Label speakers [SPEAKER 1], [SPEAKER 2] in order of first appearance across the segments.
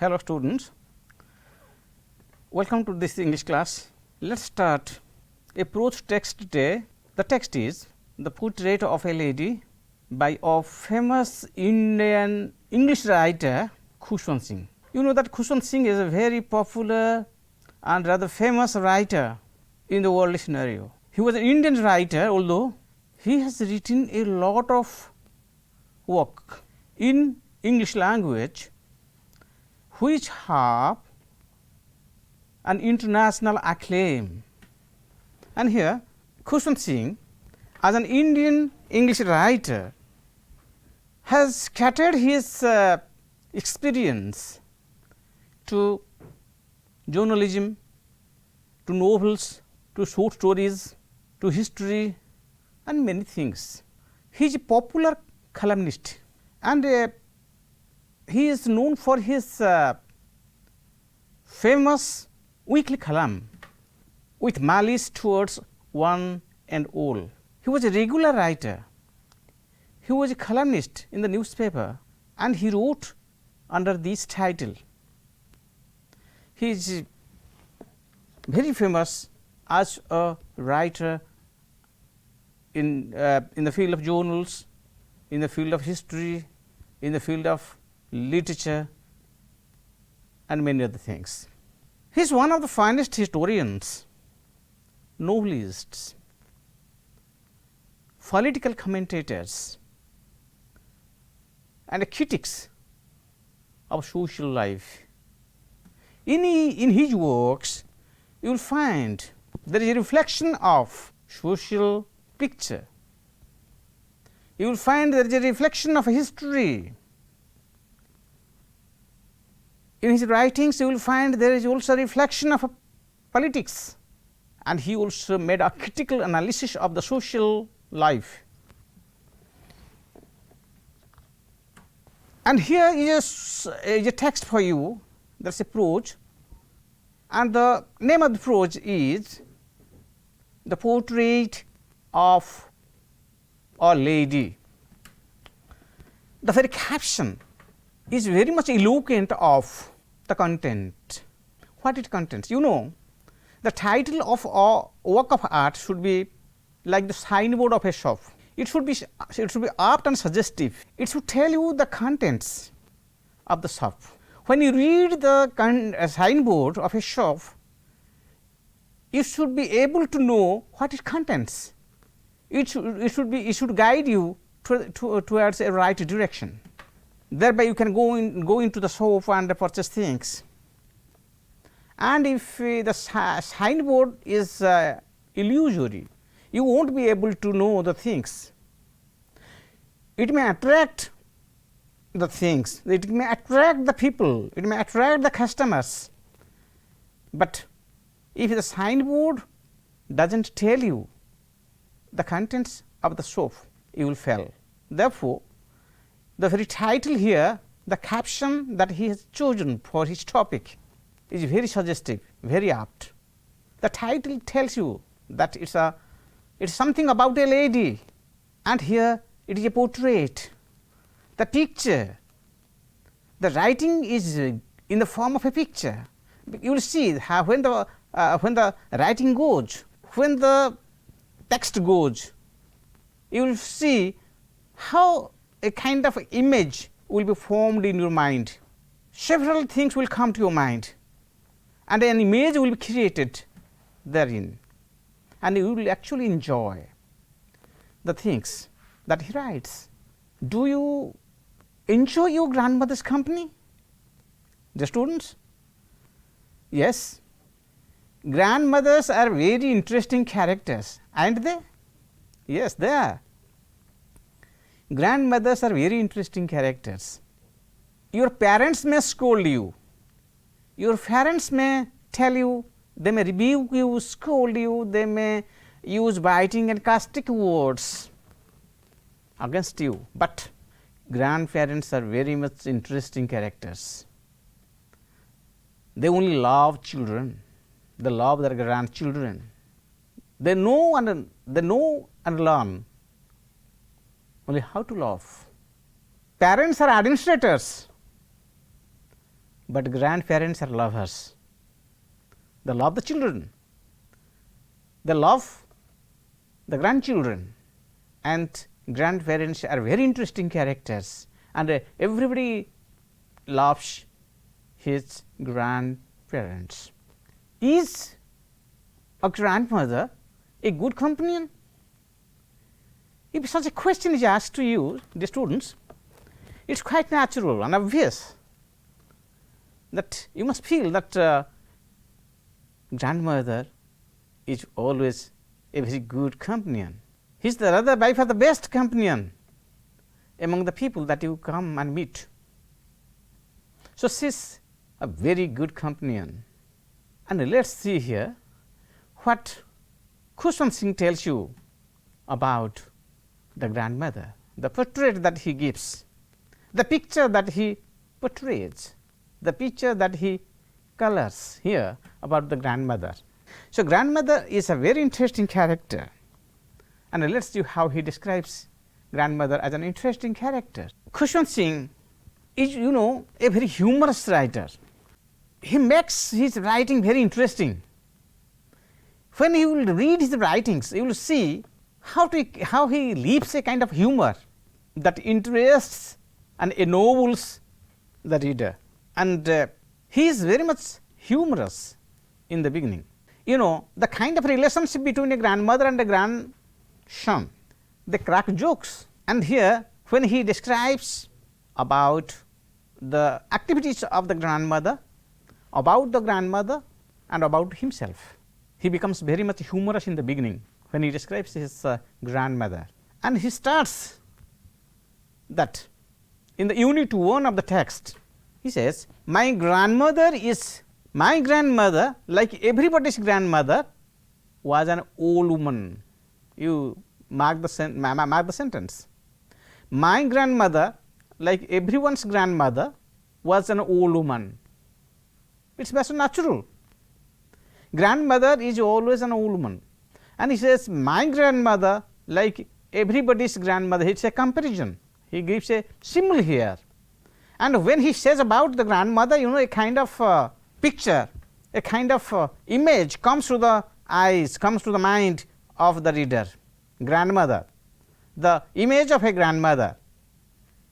[SPEAKER 1] Hello students, welcome to this English class. Let us start a prose text today. The text is The Portrait of a Lady by a famous Indian English writer Khushwant Singh. You know that Khushwant Singh is a very popular and rather famous writer in the world scenario. He was an Indian writer, although he has written a lot of work in English language which have an international acclaim. And here Khushwant Singh, as an Indian English writer, has scattered his experience to journalism, to novels, to short stories, to history and many things. He is a popular columnist and he is known for his famous weekly column with malice towards one and all. He was a regular writer. He was a columnist in the newspaper and he wrote under this title. He is very famous as a writer in the field of journals, in the field of history, in the field of literature and many other things. He is one of the finest historians, novelists, political commentators and critics of social life. In his works, you will find there is a reflection of social picture. You will find there is a reflection of history. In his writings, you will find there is also a reflection of politics, and he also made a critical analysis of the social life. And here is a text for you, that is a prose, and the name of the prose is The Portrait of a Lady. The very caption is very much eloquent of the content. What it contains? You know, the title of a work of art should be like the signboard of a shop. It should be apt and suggestive. It should tell you the contents of the shop. When you read the signboard of a shop, you should be able to know what it contains. It should guide you towards a right direction. Thereby you can go into the shop and purchase things. And if the signboard is illusory, you won't be able to know the things. It may attract the things, it may attract the people, it may attract the customers, but if the signboard does not tell you the contents of the shop, you will fail. Therefore, the very title here, the caption that he has chosen for his topic is very suggestive, very apt. The title tells you that it is something about a lady, and here it is a portrait. The picture, the writing is in the form of a picture. You will see how when the writing goes, when the text goes, you will see how a kind of image will be formed in your mind. Several things will come to your mind and an image will be created therein, and you will actually enjoy the things that he writes. Do you enjoy your grandmother's company, the students? Yes, grandmothers are very interesting characters, aren't they? Yes, they are. Grandmothers are very interesting characters. Your parents may scold you, your parents may tell you, they may rebuke you, scold you, they may use biting and caustic words against you, but grandparents are very much interesting characters. They only love children, they love their grandchildren. They know and learn only how to love. Parents are administrators. but grandparents are lovers. They love the children, they love the grandchildren, and grandparents are very interesting characters, and everybody loves his grandparents. Is a grandmother a good companion? If such a question is asked to you, the students, it is quite natural and obvious that you must feel that grandmother is always a very good companion. He is the rather by far the best companion among the people that you come and meet. So, she is a very good companion. And let us see here what Khushwant Singh tells you about the grandmother, the portrait that he gives, the picture that he portrays, the picture that he colors here about the grandmother. So, grandmother is a very interesting character, and let us see how he describes grandmother as an interesting character. Khushwant Singh is, you know, a very humorous writer. He makes his writing very interesting. When you will read his writings, you will see how he leaves a kind of humor that interests and ennobles the reader, and he is very much humorous in the beginning. You know, the kind of relationship between a grandmother and a grandson, they crack jokes, and here when he describes about the activities of the grandmother, about the grandmother and about himself, he becomes very much humorous in the beginning when he describes his grandmother. And he starts that in the unit 1 of the text. He says, my grandmother, like everybody's grandmother, was an old woman. You mark the sentence. My grandmother, like everyone's grandmother, was an old woman. It is very natural. Grandmother is always an old woman. And he says, my grandmother, like everybody's grandmother. It is a comparison. He gives a simile here. And when he says about the grandmother, you know, a kind of picture, a kind of image comes to the eyes, comes to the mind of the reader. Grandmother, the image of a grandmother.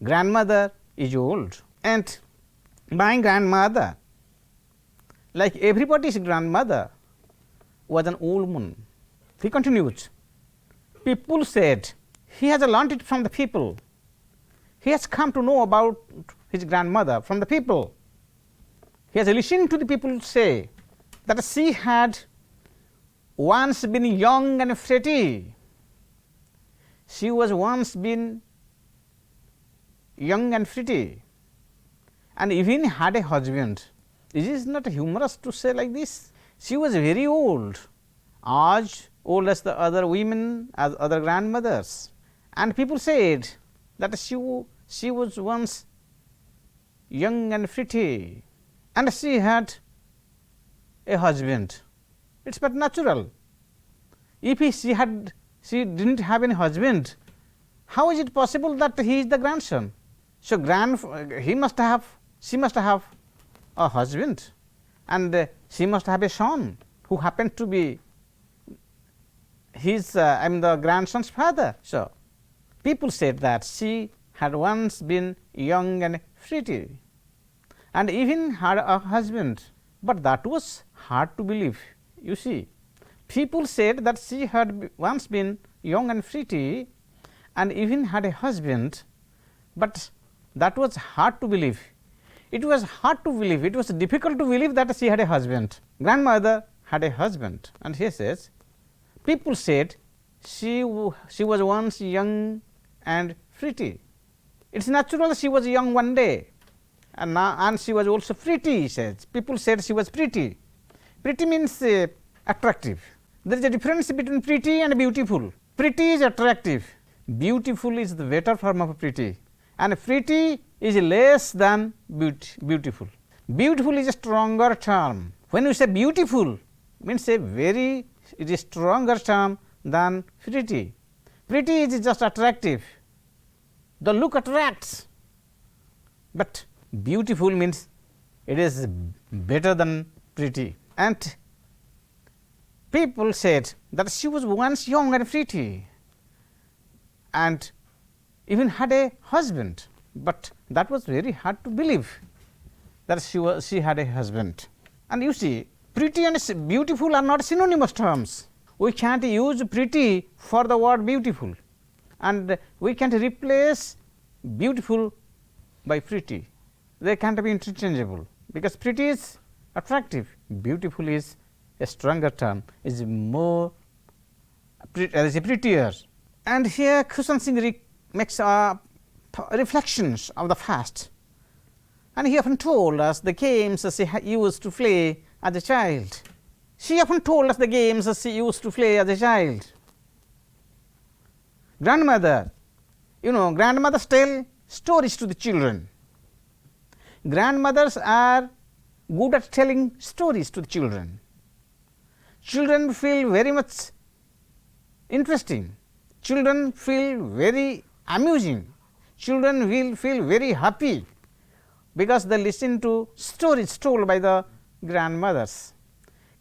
[SPEAKER 1] Grandmother is old, and my grandmother, like everybody's grandmother, was an old woman. He continues, people said, he has learnt it from the people. He has come to know about his grandmother from the people. He has listened to the people say that she had once been young and pretty. She was once been young and pretty, and even had a husband. Is it not humorous to say like this? She was very old, as old as the other women, as other grandmothers, and people said that she was once young and pretty, and she had a husband. It is but natural. If she didn't have any husband, how is it possible that he is the grandson? So, she must have a husband, and she must have a son who happened to be his the grandson's father. So, people said that she had once been young and pretty, and even had a husband, but that was hard to believe. You see, people said that she had once been young and pretty and even had a husband, but that was hard to believe. It was hard to believe, it was difficult to believe that she had a husband. Grandmother had a husband, and he says, people said she was once young and pretty. It is natural she was young one day, and she was also pretty, he says. People said she was pretty. Pretty means attractive. There is a difference between pretty and beautiful. Pretty is attractive, beautiful is the better form of pretty, and pretty is less than beautiful. Beautiful is a stronger term. When you say beautiful, means it is a stronger term than pretty. Pretty is just attractive, the look attracts, but beautiful means it is better than pretty. And people said that she was once young and pretty and even had a husband, but that was very hard to believe that she had a husband. And you see, pretty and beautiful are not synonymous terms. We can't use pretty for the word beautiful, and we can't replace beautiful by pretty. They can't be interchangeable, because pretty is attractive, beautiful is a stronger term, is more prettier. And here Kushan Singh makes reflections of the past, and he often told us the games she used to play as a child. She often told us the games she used to play as a child. Grandmother, grandmothers tell stories to the children. Grandmothers are good at telling stories to the children. Children feel very much interesting. Children feel very amusing. Children will feel very happy because they listen to stories told by the grandmothers.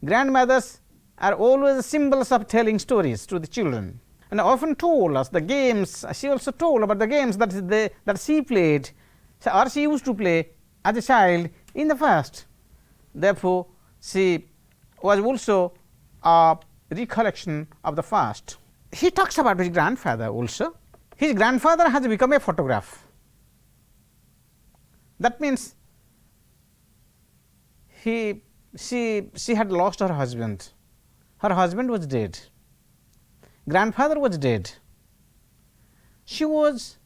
[SPEAKER 1] Grandmothers are always symbols of telling stories to the children, and often told us the games. She also told about the games that she played or she used to play as a child in the past. Therefore, she was also a recollection of the past. He talks about his grandfather also. His grandfather has become a photograph. That means she had lost her husband. Her husband was dead. Grandfather was dead. She was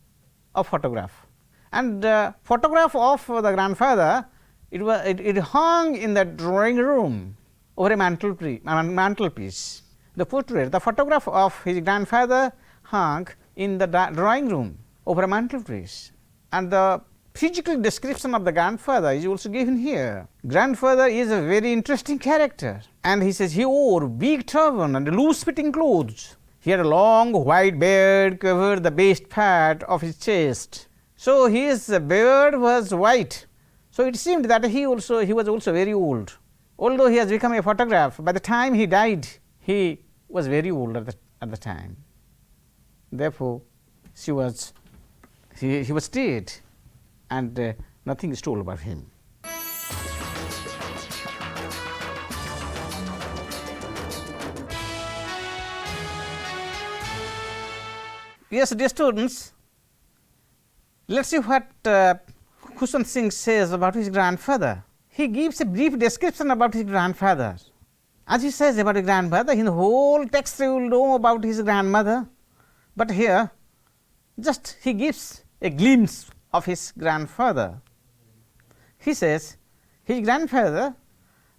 [SPEAKER 1] a photograph, and photograph of the grandfather, it hung in the drawing room over a mantelpiece. The portrait, the photograph of his grandfather hung in the drawing room over a mantelpiece, and the physical description of the grandfather is also given here. Grandfather is a very interesting character, and he says he wore big turban and loose fitting clothes. He had a long white beard covered the base part of his chest. So his beard was white. So it seemed that he was also very old. Although he has become a photograph, by the time he died, he was very old at the time. Therefore, he was dead, and nothing is told about him. Yes, dear students, let us see what Kushan Singh says about his grandfather. He gives a brief description about his grandfather. As he says about his grandfather, in the whole text you will know about his grandmother, but here just he gives a glimpse of his grandfather. He says his grandfather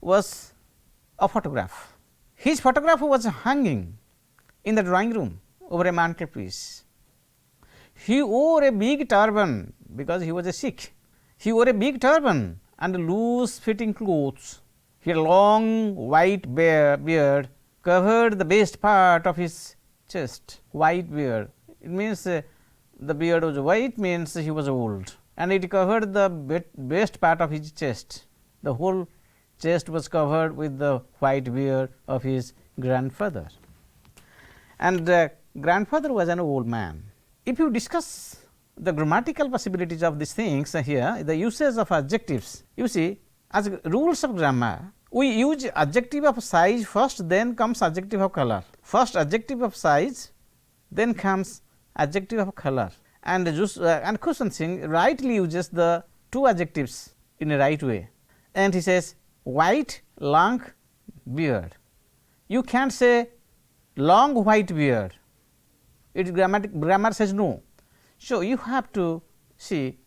[SPEAKER 1] was a photograph. His photograph was hanging in the drawing room over a mantelpiece. He wore a big turban because he was a Sikh. He wore a big turban and loose fitting clothes. He had a long white beard covered the base part of his chest. White beard, it means the beard was white, means he was old, and it covered the best part of his chest. The whole chest was covered with the white beard of his grandfather, and grandfather was an old man. If you discuss the grammatical possibilities of these things here, the usage of adjectives, you see, as rules of grammar, we use adjective of size first, then comes adjective of color. First adjective of size, then comes adjective of color, and Kushan Singh rightly uses the two adjectives in a right way, and he says white, long beard. You can't say long white beard. Grammar says no. So you have to see,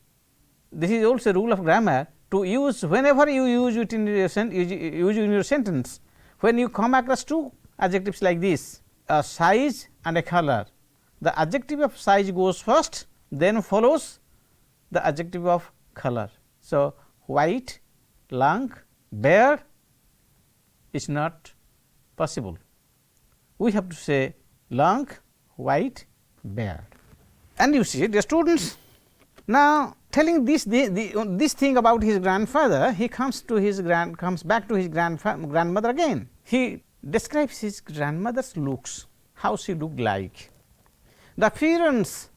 [SPEAKER 1] this is also a rule of grammar, to use whenever you use it in your sentence. When you come across two adjectives like this, a size and a color, the adjective of size goes first, then follows the adjective of color. So white, long, beard is not possible. We have to say long, white, beard. And you see, dear students, now telling this thing about his grandfather, he comes back to his grandmother again. He describes his grandmother's looks, how she looked like, the appearance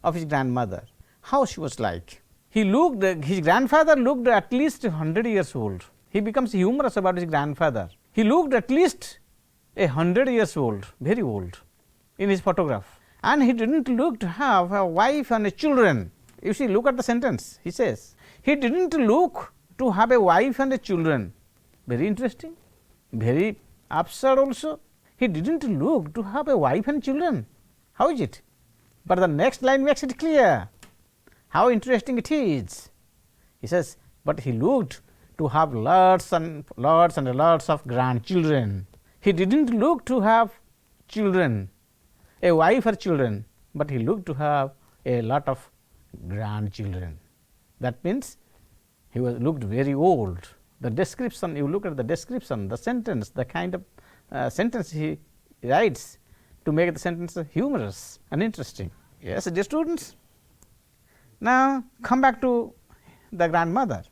[SPEAKER 1] of his grandmother, how she was like. His grandfather looked at least 100 years old. He becomes humorous about his grandfather. He looked at least 100 years old, very old in his photograph, and he didn't look to have a wife and a children. You see, look at the sentence. He says he didn't look to have a wife and a children. Very interesting, very absurd also. He didn't look to have a wife and children. How is it? But the next line makes it clear how interesting it is. He says, but he looked to have lots and lots of grandchildren. He didn't look to have children, a wife or children, but he looked to have a lot of grandchildren. That means he looked very old. The description, you look at the description, the sentence, the kind of sentence he writes to make the sentence humorous and interesting. Yes, dear students. Now come back to the grandmother.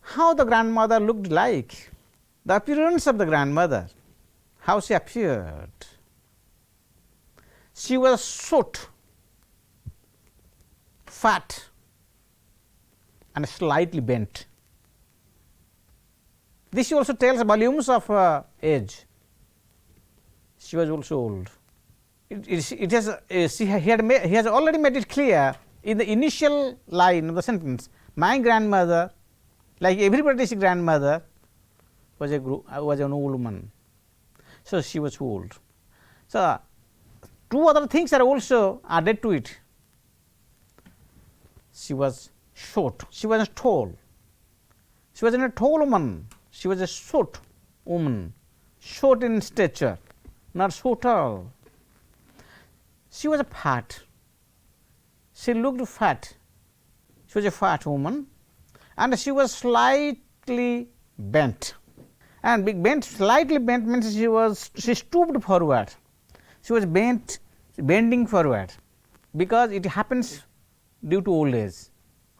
[SPEAKER 1] How the grandmother looked like, the appearance of the grandmother, how she appeared. She was short, fat, and slightly bent. This also tells volumes of age. She was also old. He has already made it clear in the initial line of the sentence. My grandmother, like everybody's grandmother, was an old woman. So she was old. So two other things are also added to it. She was short. She was tall. She was not a tall woman. She was a short woman, short in stature, not so tall. She was fat. She looked fat. She was a fat woman, and she was slightly bent. And slightly bent means she stooped forward. She was bending forward, because it happens due to old age.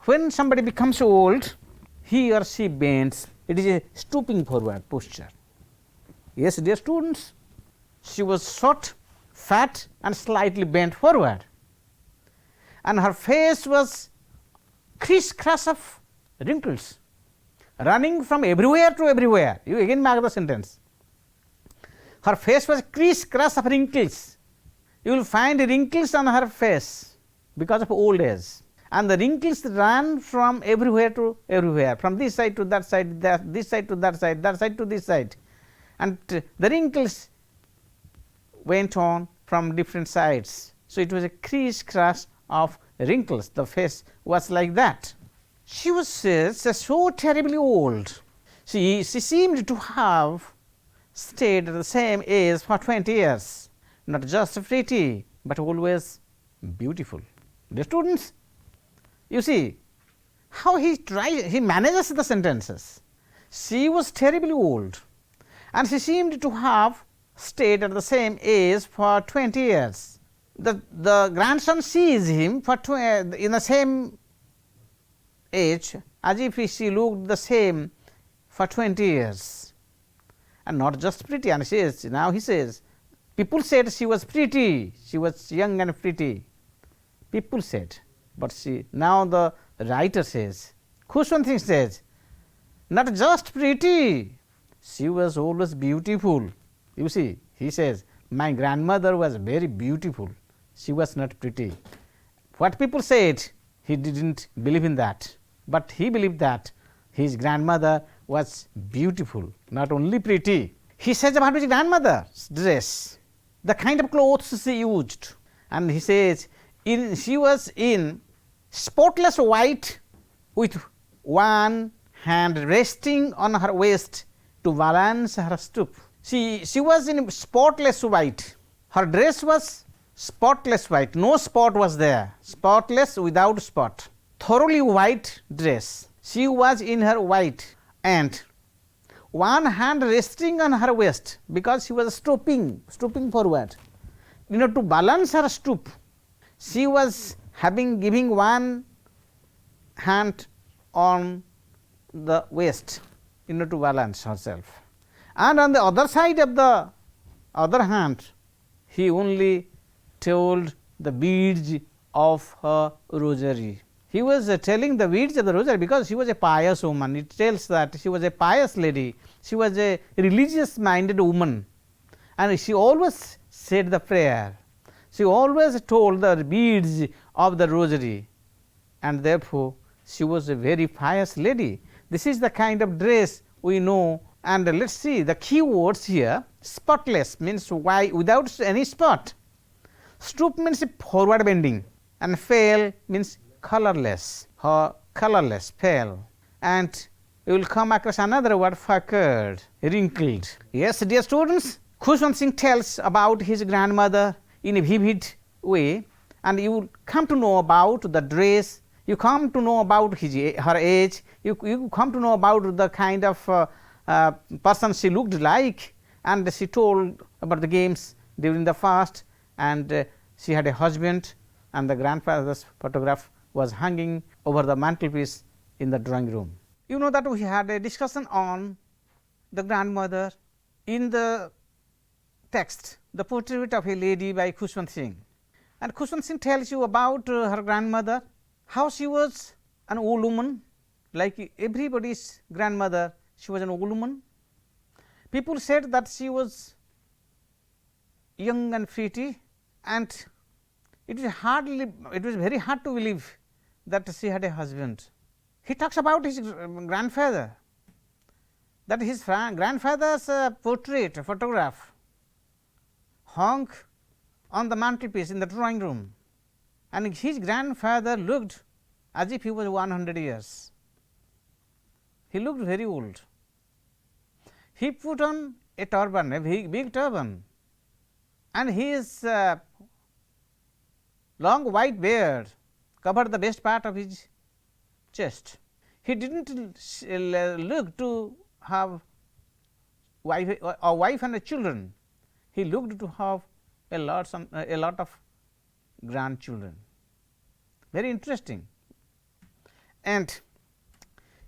[SPEAKER 1] When somebody becomes old, he or she bends. It is a stooping forward posture. Yes, dear students, she was short, fat, and slightly bent forward, and her face was criss-cross of wrinkles, running from everywhere to everywhere. You again mark the sentence. Her face was criss-cross of wrinkles. You will find wrinkles on her face because of old age, and the wrinkles ran from everywhere to everywhere, from this side to that side, this side to that side to this side, and the wrinkles went on from different sides. So it was a criss-cross of wrinkles. The face was like that. She was so terribly old. She seemed to have stayed at the same age for 20 years, not just pretty, but always beautiful. The students, you see how he manages the sentences. She was terribly old, and she seemed to have stayed at the same age for 20 years. The grandson sees him in the same age, as if she looked the same for 20 years, and not just pretty. And now he says, people said she was pretty, she was young and pretty. People said, but now the writer says, Khushwant says, not just pretty, she was always beautiful. You see, he says, my grandmother was very beautiful, she was not pretty. What people said, he didn't believe in that, but he believed that his grandmother was beautiful, not only pretty. He says about his grandmother's dress, the kind of clothes she used, and he says she was in spotless white with one hand resting on her waist to balance her stoop. She was in spotless white. Her dress was spotless white, no spot was there, spotless without spot, thoroughly white dress. She was in her white, and one hand resting on her waist, because she was stooping forward, to balance her stoop. She was giving one hand on the waist in order to balance herself, and on the other side of the other hand he only told the beads of her rosary. He was telling the beads of the rosary because she was a pious woman. It tells that she was a pious lady, she was a religious minded woman, and she always said the prayer, she always told the beads of the rosary, and therefore she was a very pious lady. This is the kind of dress we know, and let us see the key words here. Spotless means without any spot, stoop means forward bending, and pale means colorless, or colorless, pale, and you will come across another word, puckered, wrinkled. Yes, dear students, Khushwant Singh tells about his grandmother in a vivid way, and you will come to know about the dress, you come to know about her age, you come to know about the kind of person she looked like, and she told about the games during the fast, and she had a husband, and the grandfather's photograph was hanging over the mantelpiece in the drawing room. You know that we had a discussion on the grandmother in the text, The Portrait of a Lady by Khushwant Singh, and Khushwant Singh tells you about her grandmother, how she was an old woman, like everybody's grandmother, she was an old woman. People said that she was young and pretty, and it was very hard to believe that she had a husband. He talks about his grandfather, that his grandfather's portrait, photograph hung on the mantelpiece in the drawing room, and his grandfather looked as if he was 100 years. He looked very old. He put on a turban, a big turban, and his long white beard covered the best part of his chest. He did not look to have a wife and a children. He looked to have a lot of grandchildren. Very interesting. And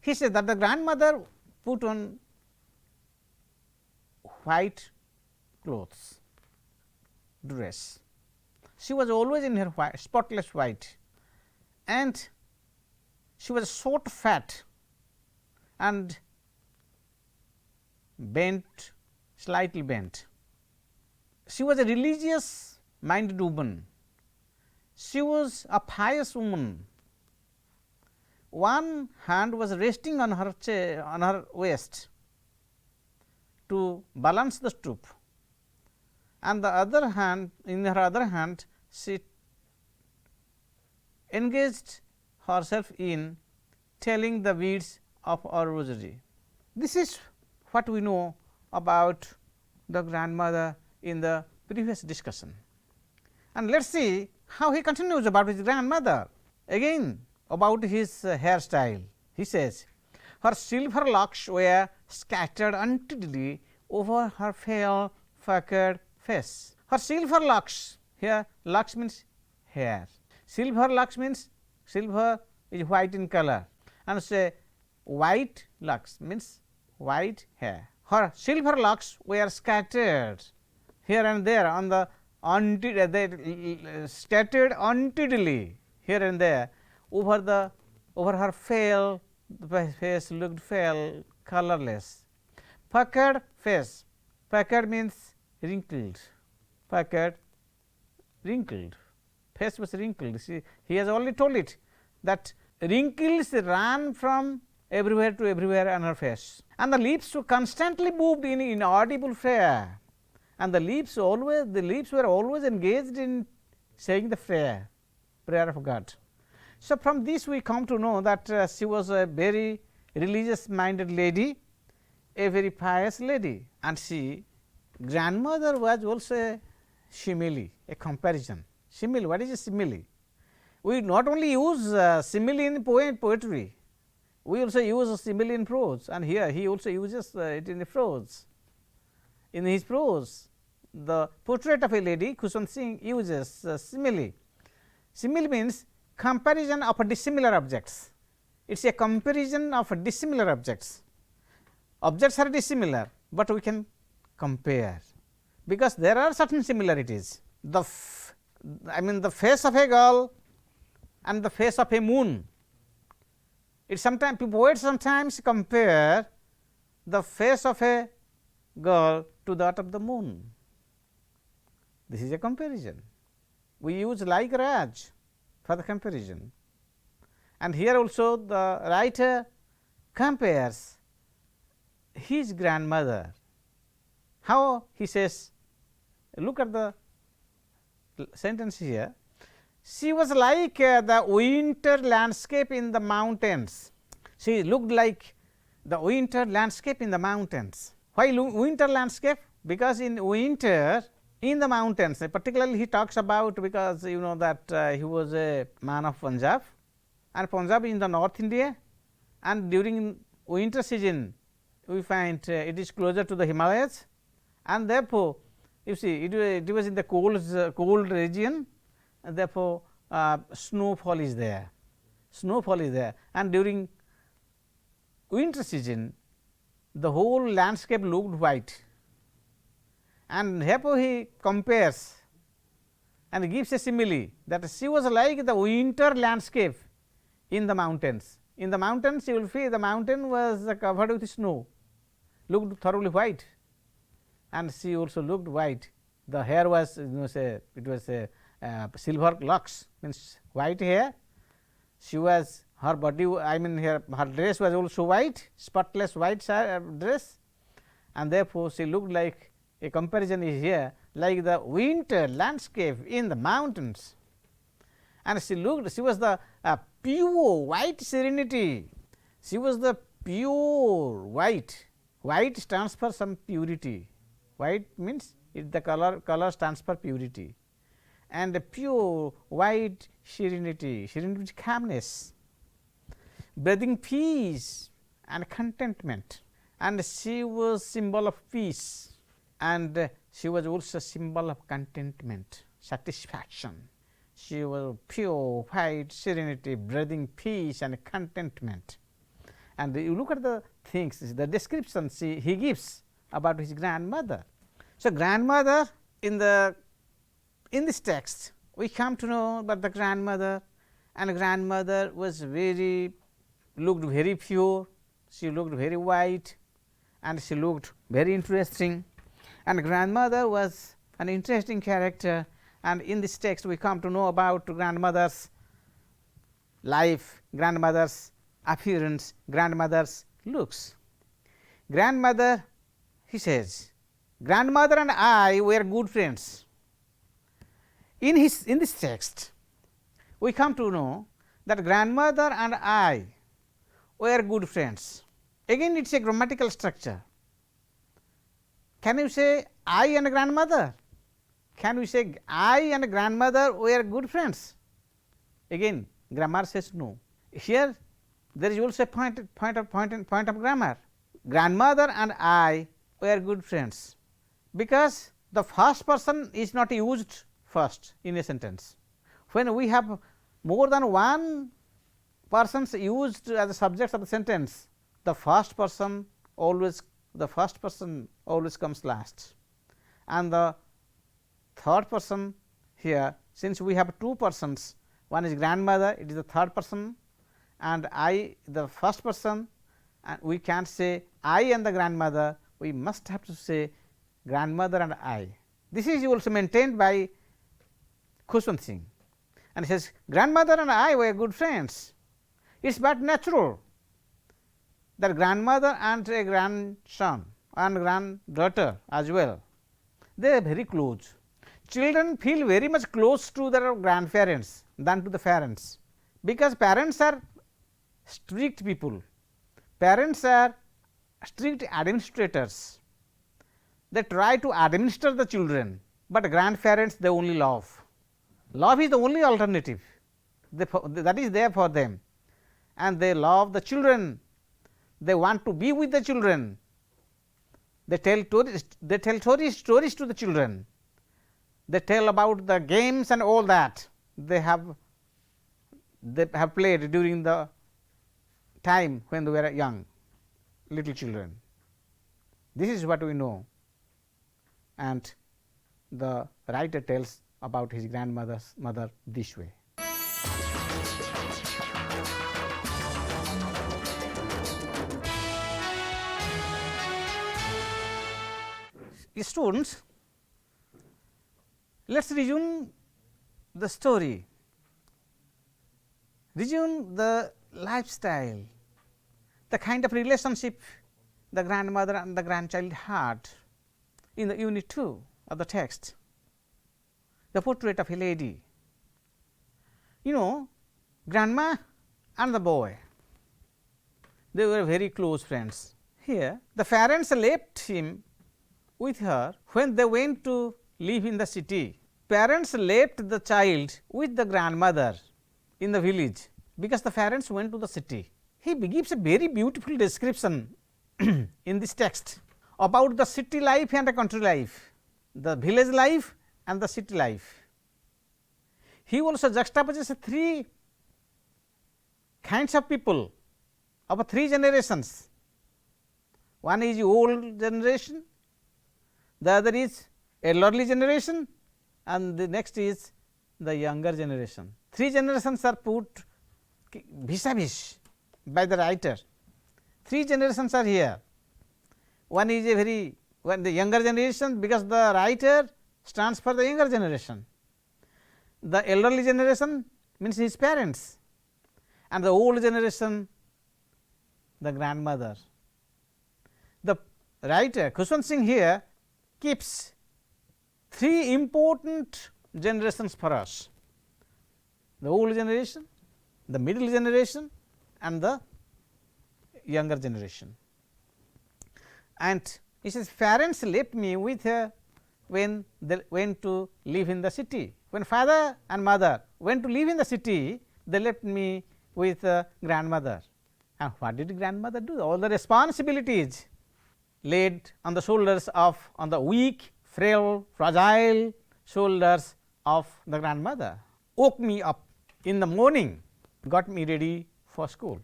[SPEAKER 1] he said that the grandmother put on white clothes, dress. She was always in her spotless white, and she was short, fat, and bent, slightly bent. She was a religious minded woman. She was a pious woman. One hand was resting on her waist to balance the stoop, and the other hand, in her other hand, she engaged herself in telling the beads of our rosary. This is what we know about the grandmother in the previous discussion, and let us see how he continues about his grandmother. Again, about his hairstyle, he says, her silver locks were scattered untidily over her pale, puckered face. Her silver locks, here locks means hair, silver locks means silver is white in color, and say white locks means white hair. Her silver locks were scattered here and there on the scattered untidily here and there over her pale, the face looked pale, colorless. Puckered face, puckered means wrinkled, puckered, wrinkled, face was wrinkled. See, he has already told it that wrinkles ran from everywhere to everywhere on her face, and the lips were constantly moved in inaudible prayer, and the lips were always engaged in saying the prayer of God. So, from this we come to know that she was a very religious minded lady, a very pious lady, and she grandmother was also a simile, a comparison. Simile, what is a simile? We not only use simile in poetry, we also use a simile in prose, and here he also uses it in the prose. In his prose, the portrait of a lady, Khushwant Singh uses simile. Simile means comparison of dissimilar objects. it is a comparison of dissimilar objects. Objects are dissimilar, but we can compare, because there are certain similarities. The the face of a girl and the face of a moon. It sometimes poets sometimes compare the face of a girl to that of the moon. This is a comparison. We use like Raj for the comparison, and here also the writer compares his grandmother. How he says, look at the sentence here. She was like the winter landscape in the mountains. She looked like the winter landscape in the mountains. Why winter landscape? Because in winter in the mountains, particularly he talks about, because you know that he was a man of Punjab, and Punjab in the North India, and during winter season we find it is closer to the Himalayas, and therefore, you see it was in the cold region, and therefore, snowfall is there, and during winter season the whole landscape looked white, and therefore he compares and gives a simile that she was like the winter landscape in the mountains. In the mountains you will see the mountain was covered with snow, looked thoroughly white, and she also looked white. The hair was, say it was a silver locks, means white hair. She was, her body, her dress was also white, spotless white dress, and therefore she looked like, a comparison is here, like the winter landscape in the mountains, and she was the pure white serenity. She was the pure white. White stands for some purity. White means the color stands for purity, and the pure white serenity, serenity calmness, breathing peace and contentment, and she was symbol of peace, and she was also symbol of contentment, satisfaction. She was pure white serenity, breathing peace and contentment. And you look at the things, the description he gives about his grandmother. So, grandmother in this text we come to know about the grandmother, and grandmother was looked very pure, she looked very white, and she looked very interesting, and grandmother was an interesting character, and in this text we come to know about grandmother's life, grandmother's appearance, grandmother's looks. Grandmother, he says, grandmother and I were good friends. In this text we come to know that grandmother and I were good friends. Again it is a grammatical structure. Can you say I and grandmother? Can we say I and grandmother were good friends? Again grammar says no. Here there is also a point of grammar. Grandmother and I were good friends, because the first person is not used first in a sentence. When we have more than one persons used as the subjects of the sentence, the first person always comes last, and the third person here, since we have two persons, one is grandmother, it is the third person, and I the first person, and we can't say I and the grandmother, we must have to say grandmother and I. This is also maintained by Khushwant Singh, and he says grandmother and I were good friends. It is but natural that grandmother and a grandson and granddaughter as well, they are very close. Children feel very much close to their grandparents than to the parents, because parents are strict people, parents are strict administrators, they try to administer the children, but grandparents they only love. Love is the only alternative that is there for them, and they love the children, they want to be with the children, they tell stories to the children, they tell about the games and all that they have played during the time when they were young, little children. This is what we know, and the writer tells about his grandmother's mother this way. Students, let us resume the story, resume the lifestyle, the kind of relationship the grandmother and the grandchild had in the unit 2 of the text, the portrait of a lady. You know, grandma and the boy, they were very close friends. Here the parents left him with her when they went to live in the city. Parents left the child with the grandmother in the village, because the parents went to the city. He gives a very beautiful description in this text about the city life and the country life, the village life and the city life. He also juxtaposes 3 kinds of people of 3 generations. One is old generation, the other is elderly generation, and the next is the younger generation. 3 generations are put vis-a-vis by the writer. 3 generations are here. One is the younger generation, because the writer stands for the younger generation. The elderly generation means his parents, and the old generation, the grandmother. The writer Khushwant Singh here keeps 3 important generations for us: the old generation, the middle generation, and the younger generation. And he says, parents left me with her when they went to live in the city. When father and mother went to live in the city, they left me with grandmother. And what did grandmother do? All the responsibilities laid on the shoulders of, on the weak, frail, fragile shoulders of the grandmother. Woke me up in the morning, got me ready for school.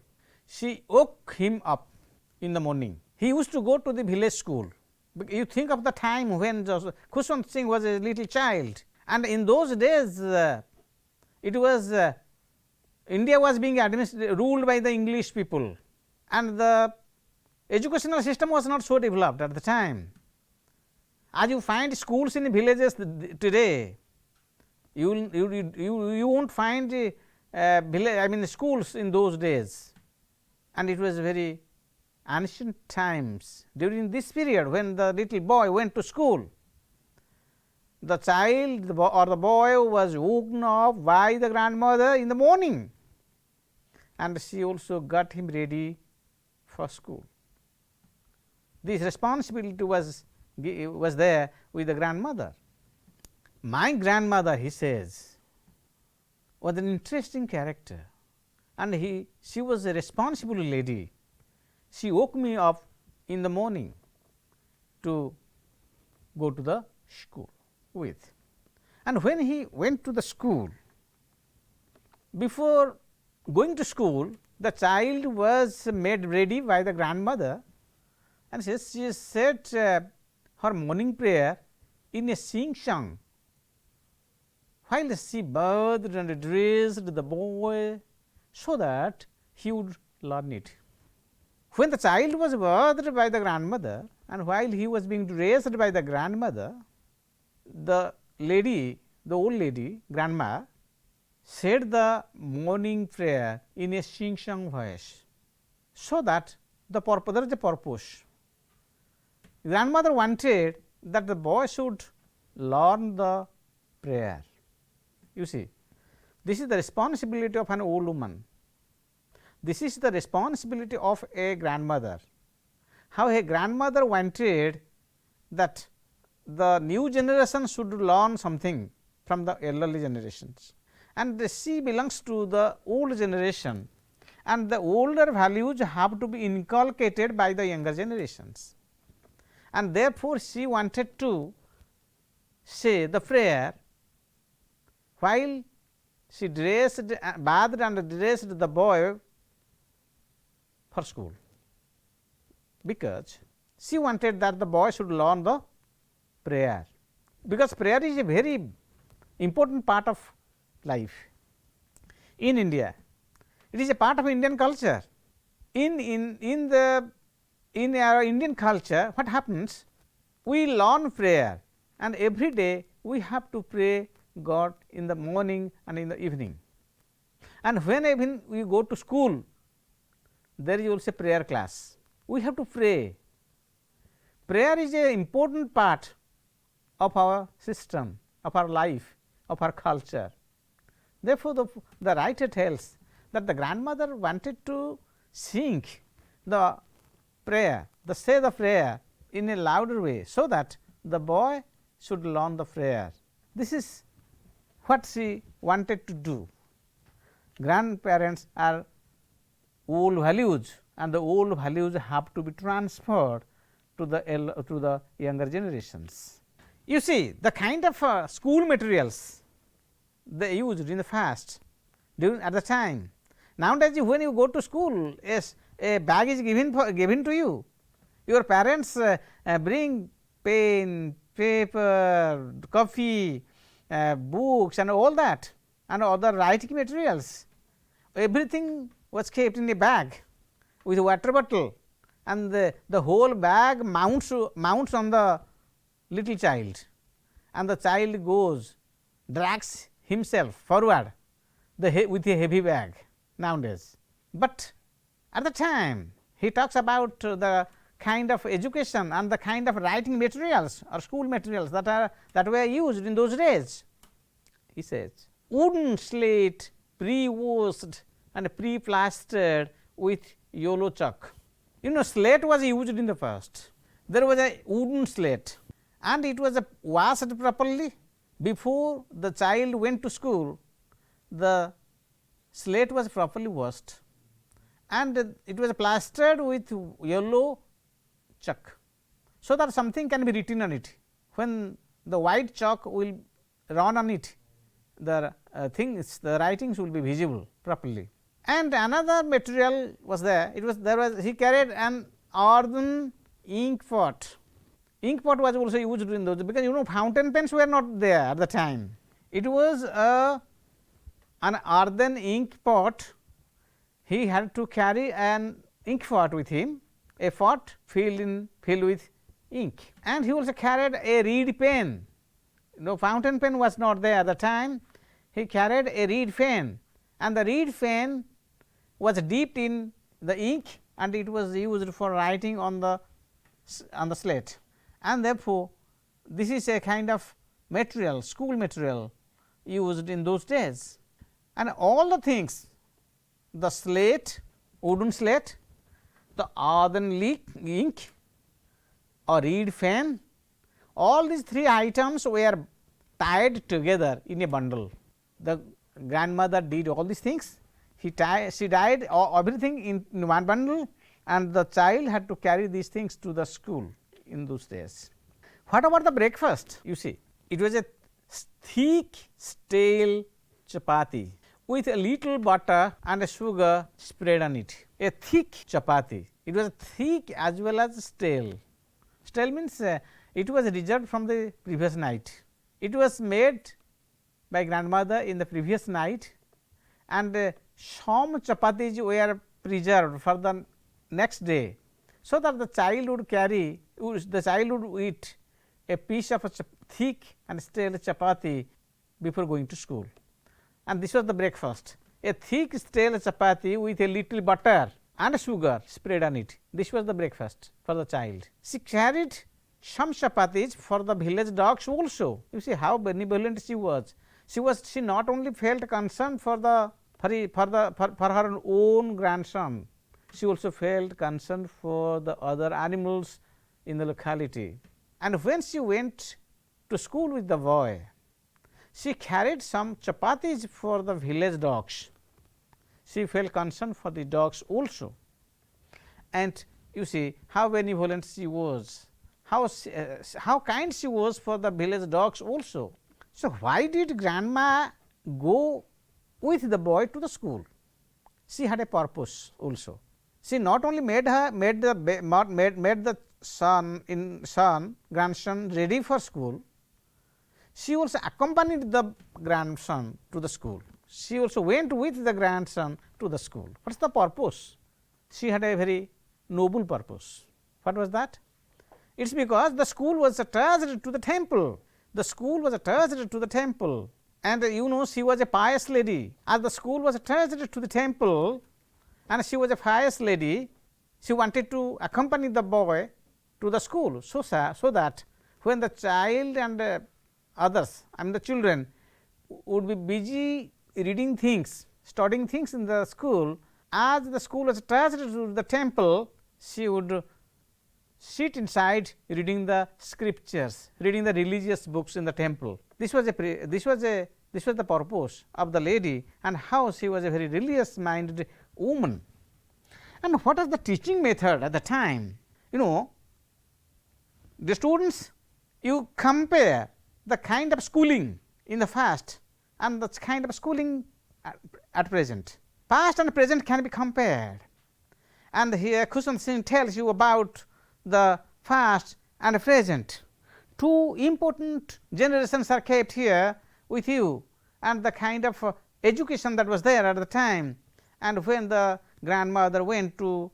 [SPEAKER 1] She woke him up in the morning. He used to go to the village school. You think of the time when Khushwant Singh was a little child, and in those days it was India was being ruled by the English people, and the educational system was not so developed at the time. As you find schools in villages today, you won't find schools in those days, and it was very ancient times. During this period, when the little boy went to school, the child or the boy was woken up by the grandmother in the morning, and she also got him ready for school. This responsibility was there with the grandmother. My grandmother, he says, was an interesting character, and she was a responsible lady. She woke me up in the morning to go to the school with. And when he went to the school, before going to school, the child was made ready by the grandmother, and she said her morning prayer in a sing-song, while she bathed and dressed the boy so that he would learn it. When the child was bathed by the grandmother, and while he was being dressed by the grandmother, the old lady, grandma, said the morning prayer in a sing-song voice, so that there is a purpose. Grandmother wanted that the boy should learn the prayer. You see, this is the responsibility of an old woman. This is the responsibility of a grandmother. How a grandmother wanted that the new generation should learn something from the elderly generations, and she belongs to the old generation, and the older values have to be inculcated by the younger generations, and therefore, she wanted to say the prayer while she bathed and dressed the boy for school, because she wanted that the boy should learn the prayer, because prayer is a very important part of life in India. It is a part of Indian culture. In our Indian culture, what happens? We learn prayer, and every day we have to pray God in the morning and in the evening. And when even we go to school, there is also prayer class. We have to pray. Prayer is an important part of our system, of our life, of our culture. Therefore, the writer tells that the grandmother wanted to sing the prayer, say the prayer in a louder way, so that the boy should learn the prayer. This is what she wanted to do. Grandparents are old values, and the old values have to be transferred to the younger generations. You see, the kind of school materials they used in the past at the time. Nowadays, when you go to school, yes, a bag is given to you. Your parents bring pen, paper, coffee, books, and all that, and other writing materials. Everything was kept in a bag with a water bottle, and the whole bag mounts on the little child, and the child drags himself forward with a heavy bag nowadays. But at the time, he talks about the kind of education and the kind of writing materials or school materials that were used in those days. He says, wooden slate pre-washed and pre-plastered with yellow chalk. You know, slate was used in the past. There was a wooden slate, and it was washed properly before the child went to school. The slate was properly washed, and it was plastered with yellow chalk, so that something can be written on it. When the white chalk will run on it, the writings will be visible properly. And another material was there. He carried an earthen ink pot. Ink pot was also used in those, because you know fountain pens were not there at the time. It was an earthen ink pot. He had to carry an ink pot with him, a pot filled with ink, and he also carried a reed pen. No fountain pen was not there at the time. He carried a reed pen, and the reed pen was dipped in the ink, and it was used for writing on the slate. And therefore, this is a kind of material, school material used in those days. And all the things, the slate, wooden slate, the earthen ink or reed pen, all these three items were tied together in a bundle. The grandmother did all these things. She tied everything in one bundle, and the child had to carry these things to the school in those days. What about the breakfast? You see, it was a thick stale chapati with a little butter and a sugar spread on it. A thick chapati. It was thick as well as stale. Stale means it was reserved from the previous night. It was made by grandmother in the previous night, and some chapatis were preserved for the next day, so that the child would eat a piece of a thick and stale chapati before going to school. And this was the breakfast, a thick stale chapati with a little butter and sugar spread on it. This was the breakfast for the child. She carried some chapatis for the village dogs also. You see how benevolent she was. She not only felt concern for her own grandson, she also felt concern for the other animals in the locality. And when she went to school with the boy, she carried some chapatis for the village dogs. She felt concern for the dogs also. And you see how benevolent she was, how kind she was for the village dogs also. So, why did grandma go with the boy to the school? She had a purpose also. She not only made the grandson ready for school, she also accompanied the grandson to the school. She also went with the grandson to the school. What is the purpose? She had a very noble purpose. What was that? It is because the school was attached to the temple. The school was attached to the temple, and you know, she was a pious lady. As the school was attached to the temple and she was a pious lady, she wanted to accompany the boy to the school, so that when the child and others, I mean the children, would be busy reading things, studying things in the school, as the school was attached to the temple, she would sit inside reading the scriptures, reading the religious books in the temple. This was the purpose of the lady, and how she was a very religious minded woman. And what was the teaching method at the time? You know, the students, you compare the kind of schooling in the past and the kind of schooling at present. Past and present can be compared, and here Kushan Singh tells you about the past and present. Two important generations are kept here with you, and the kind of education that was there at the time. And when the grandmother went to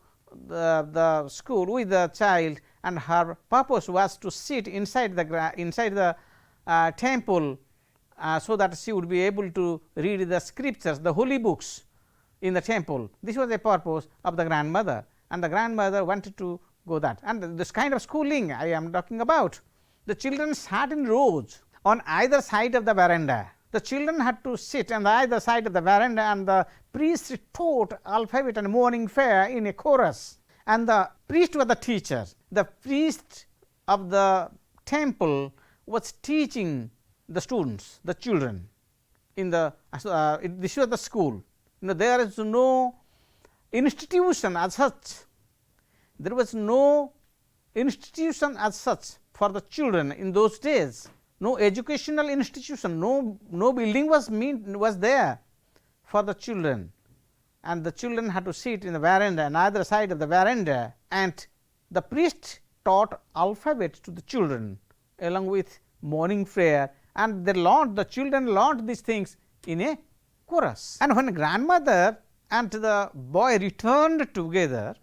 [SPEAKER 1] the school with the child, and her purpose was to sit inside the temple, so that she would be able to read the scriptures, the holy books in the temple. This was the purpose of the grandmother, and the grandmother wanted to go that. And this kind of schooling I am talking about. The children sat in rows on either side of the veranda. The children had to sit on either side of the veranda, and the priest taught alphabet and morning prayer in a chorus, and the priest was the teacher. The priest of the temple was teaching the students, the children, in the this was the school. You know, there is no institution as such. There was no institution as such for the children in those days. No educational institution, no building was there for the children, and the children had to sit in the veranda on either side of the veranda, and the priest taught alphabet to the children along with morning prayer, and the children learned these things in a chorus. And when grandmother and the boy returned together,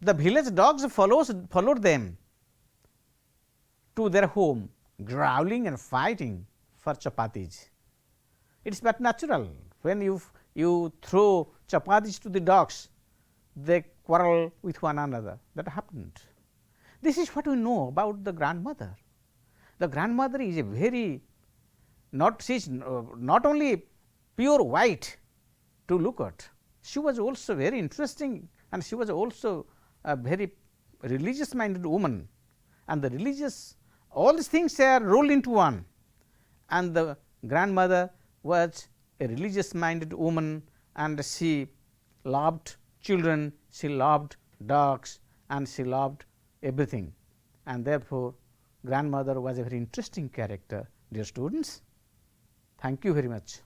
[SPEAKER 1] the village dogs followed them to their home, growling and fighting for chapatis. It is but natural. When you throw chapatis to the dogs, they quarrel with one another. That happened. This is what we know about the grandmother. The grandmother is a very she is not only pure white to look at, she was also very interesting, and she was also a very religious minded woman, and the religious, all these things are rolled into one, and the grandmother was a religious minded woman, and she loved children, she loved dogs, and she loved everything, and therefore grandmother was a very interesting character. Dear students, thank you very much.